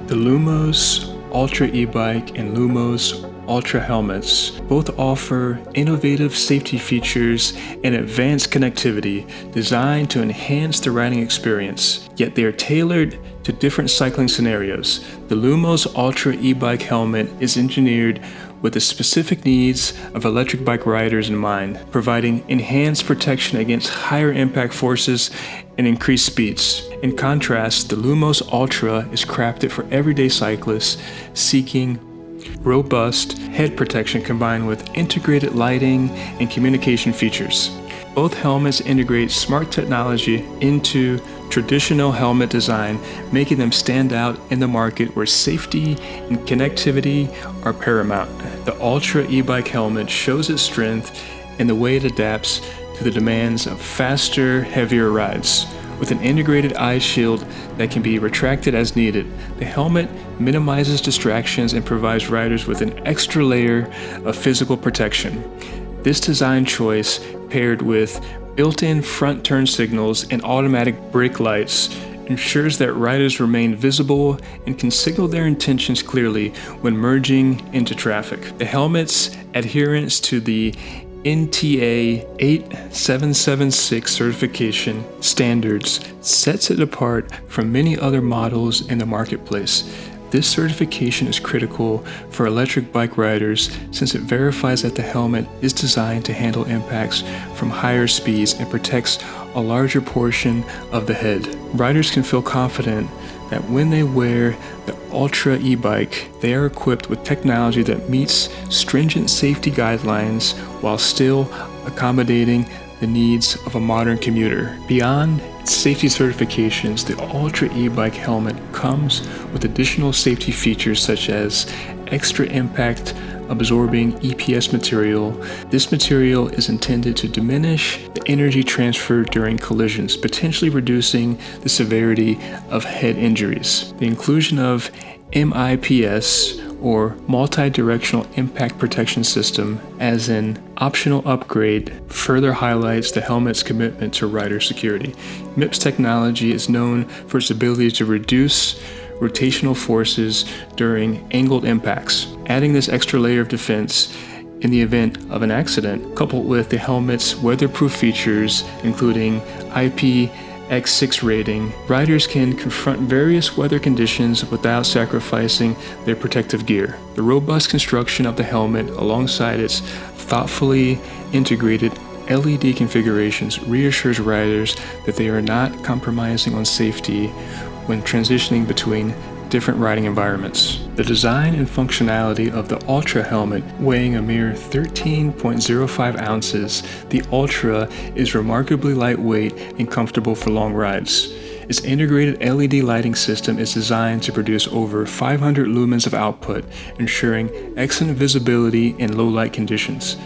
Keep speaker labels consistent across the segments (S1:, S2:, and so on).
S1: The Lumos Ultra E-Bike and Lumos Ultra helmets both offer innovative safety features and advanced connectivity designed to enhance the riding experience, yet they are tailored to different cycling scenarios. The Lumos Ultra E-Bike helmet is engineered with the specific needs of electric bike riders in mind, providing enhanced protection against higher impact forces and increased speeds. In contrast, the Lumos Ultra is crafted for everyday cyclists seeking robust head protection combined with integrated lighting and communication features. Both helmets integrate smart technology into traditional helmet design, making them stand out in the market where safety and connectivity are paramount. The Ultra E-Bike helmet shows its strength in the way it adapts to the demands of faster, heavier rides. With an integrated eye shield that can be retracted as needed, the helmet minimizes distractions and provides riders with an extra layer of physical protection. This design choice, paired with built-in front turn signals and automatic brake lights, ensures that riders remain visible and can signal their intentions clearly when merging into traffic. The helmet's adherence to the NTA 8776 certification standards sets it apart from many other models in the marketplace. This certification is critical for electric bike riders since it verifies that the helmet is designed to handle impacts from higher speeds and protects a larger portion of the head. Riders can feel confident that when they wear the Ultra E-Bike, they are equipped with technology that meets stringent safety guidelines while still accommodating the needs of a modern commuter. Beyond its safety certifications, the Ultra E-Bike helmet comes with additional safety features such as extra impact absorbing EPS material. This material is intended to diminish the energy transfer during collisions, potentially reducing the severity of head injuries. The inclusion of MIPS, or multi-directional impact protection system, as an optional upgrade further highlights the helmet's commitment to rider security. MIPS technology is known for its ability to reduce rotational forces during angled impacts. Adding this extra layer of defense in the event of an accident, coupled with the helmet's weatherproof features, including IPX6 rating, riders can confront various weather conditions without sacrificing their protective gear. The robust construction of the helmet, alongside its thoughtfully integrated LED configurations, reassures riders that they are not compromising on safety when transitioning between different riding environments. The design and functionality of the Ultra helmet, weighing a mere 13.05 ounces, the Ultra is remarkably lightweight and comfortable for long rides. Its integrated LED lighting system is designed to produce over 500 lumens of output, ensuring excellent visibility in low light conditions.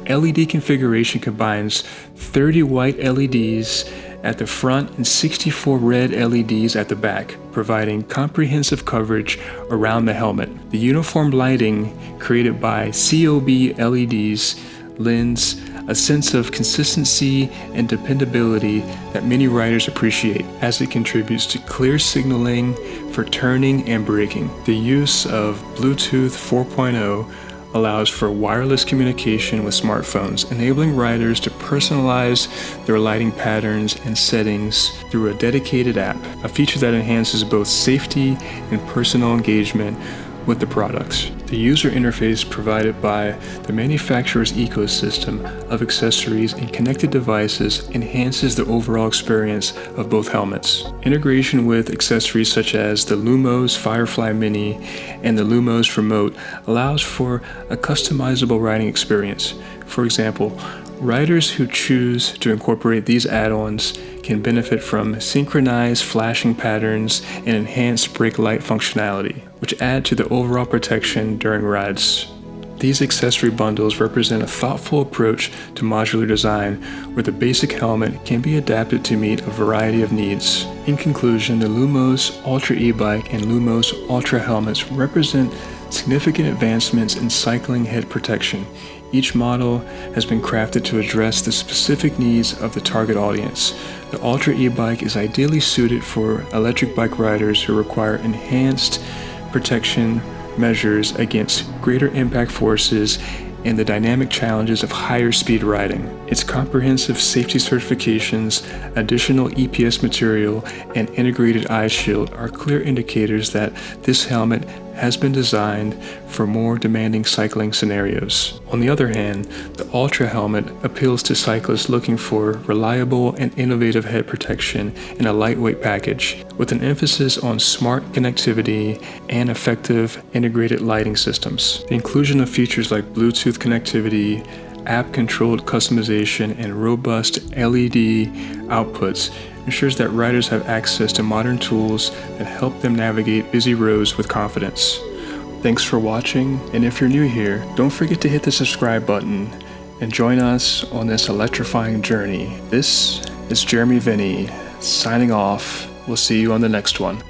S1: The LED configuration combines 30 white LEDs at the front and 64 red LEDs at the back, providing comprehensive coverage around the helmet. The uniform lighting created by COB LEDs lends a sense of consistency and dependability that many riders appreciate, as it contributes to clear signaling for turning and braking. The use of Bluetooth 4.0 allows for wireless communication with smartphones, enabling riders to personalize their lighting patterns and settings through a dedicated app, a feature that enhances both safety and personal engagement with the products. The user interface provided by the manufacturer's ecosystem of accessories and connected devices enhances the overall experience of both helmets. Integration with accessories such as the Lumos Firefly Mini and the Lumos Remote allows for a customizable riding experience. For example, riders who choose to incorporate these add-ons can benefit from synchronized flashing patterns and enhanced brake light functionality, which add to the overall protection during rides. These accessory bundles represent a thoughtful approach to modular design, where the basic helmet can be adapted to meet a variety of needs. In conclusion, the Lumos Ultra E-Bike and Lumos Ultra helmets represent significant advancements in cycling head protection. Each model has been crafted to address the specific needs of the target audience. The Ultra E-Bike is ideally suited for electric bike riders who require enhanced protection measures against greater impact forces and the dynamic challenges of higher speed riding. Its comprehensive safety certifications, additional EPS material, and integrated eye shield are clear indicators that this helmet has been designed for more demanding cycling scenarios. On the other hand, the Ultra helmet appeals to cyclists looking for reliable and innovative head protection in a lightweight package, with an emphasis on smart connectivity and effective integrated lighting systems. The inclusion of features like Bluetooth connectivity, app-controlled customization, and robust LED outputs ensures that riders have access to modern tools that help them navigate busy roads with confidence. Thanks for watching, and if you're new here, don't forget to hit the subscribe button and join us on this electrifying journey. This is Jeremy Vinny, signing off. We'll see you on the next one.